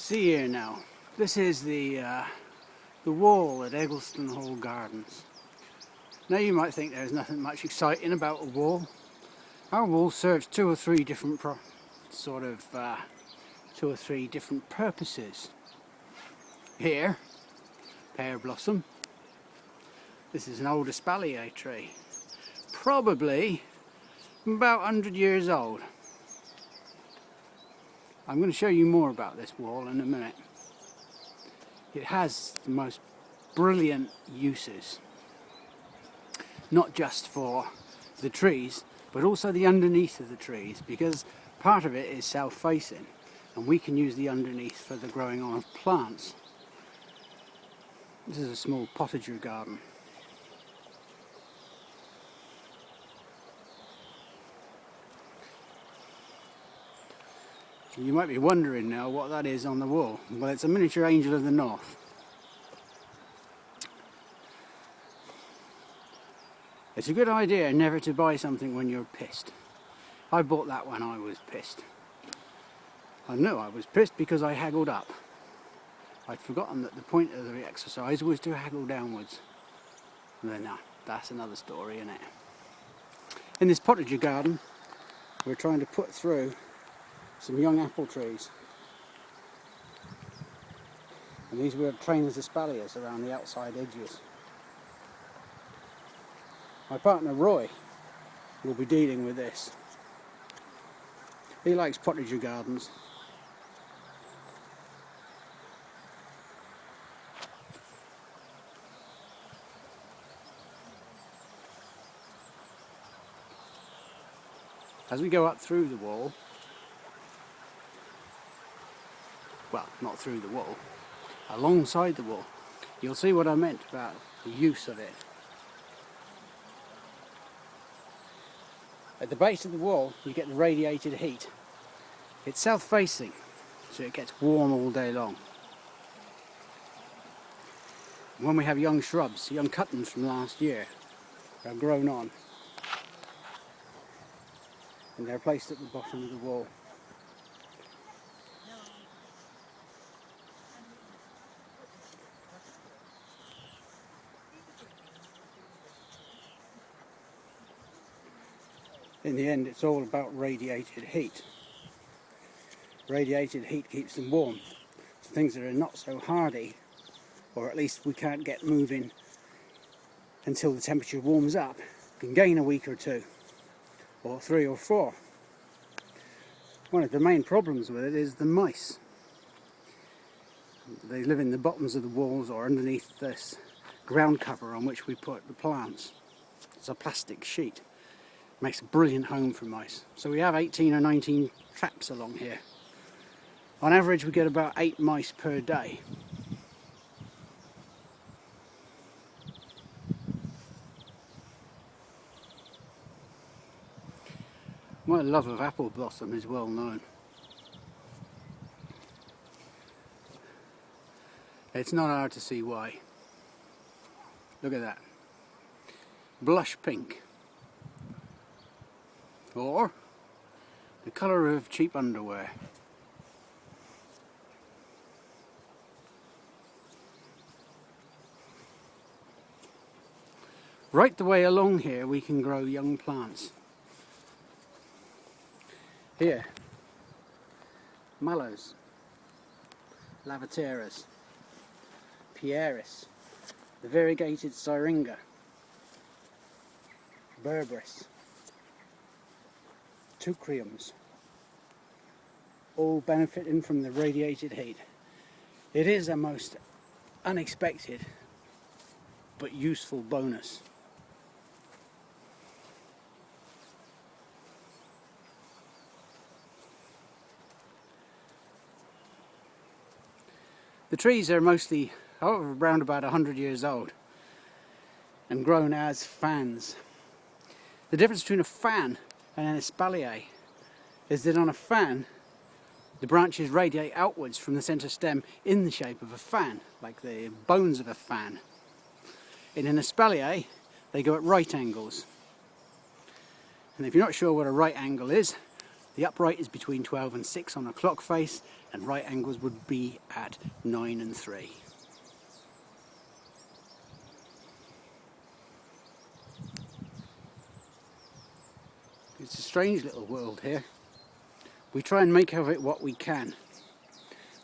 See here now, this is the wall at Eggleston Hall Gardens. Now you might think there's nothing much exciting about a wall. Our wall serves two or three different purposes. Here, pear blossom. This is an old espalier tree, probably about 100 years old. I'm going to show you more about this wall in a minute. It has the most brilliant uses, not just for the trees, but also the underneath of the trees, because part of it is south-facing, and we can use the underneath for the growing on of plants. This is a small potager garden. You might be wondering now what that is on the wall. Well, it's a miniature angel of the north. It's a good idea never to buy something when you're pissed. I bought that when I was pissed. I know I was pissed because I haggled up. I'd forgotten that the point of the exercise was to haggle downwards. And then, that's another story, isn't it? In this potager garden, we're trying to put through some young apple trees. And these were trained as espaliers around the outside edges. My partner Roy will be dealing with this. He likes potager gardens. As we go up through the wall, well, not through the wall, alongside the wall, you'll see what I meant about the use of it. At the base of the wall, you get the radiated heat. It's south-facing, so it gets warm all day long. When we have young shrubs, young cuttings from last year, are grown on, and they're placed at the bottom of the wall. In the end, it's all about radiated heat. Radiated heat keeps them warm. So things that are not so hardy, or at least we can't get moving until the temperature warms up, can gain a week or two, or 3 or 4. One of the main problems with it is the mice. They live in the bottoms of the walls or underneath this ground cover on which we put the plants. It's a plastic sheet. Makes a brilliant home for mice. So we have 18 or 19 traps along here. On average we get about 8 mice per day. My love of apple blossom is well known. It's not hard to see why. Look at that. Blush pink. Or the colour of cheap underwear. Right the way along here we can grow young plants. Here, mallows, lavateras, pieris, the variegated syringa, berberis, teucriums, all benefiting from the radiated heat. It is a most unexpected but useful bonus. The trees are mostly around about 100 years old and grown as fans. The difference between a fan and an espalier is that on a fan the branches radiate outwards from the centre stem in the shape of a fan, like the bones of a fan. In an espalier they go at right angles. And if you're not sure what a right angle is, The upright is between 12 and 6 on a clock face, and right angles would be at 9 and 3. It's a strange little world here. We try and make of it what we can.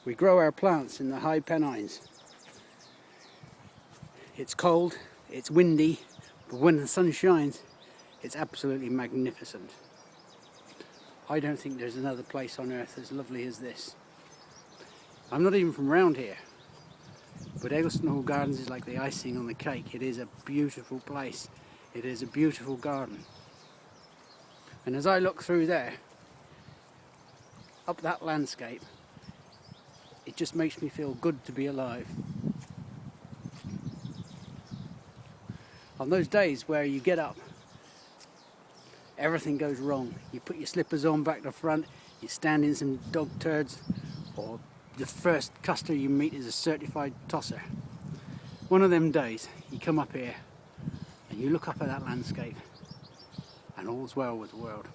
We grow our plants in the high Pennines. It's cold, it's windy, but when the sun shines, it's absolutely magnificent. I don't think there's another place on earth as lovely as this. I'm not even from round here, but Eggleston Hall Gardens is like the icing on the cake. It is a beautiful place. It is a beautiful garden. And as I look through there, up that landscape, it just makes me feel good to be alive. On those days where you get up, everything goes wrong. You put your slippers on back to front, you stand in some dog turds, or the first customer you meet is a certified tosser. One of them days, you come up here and you look up at that landscape and all's well with the world.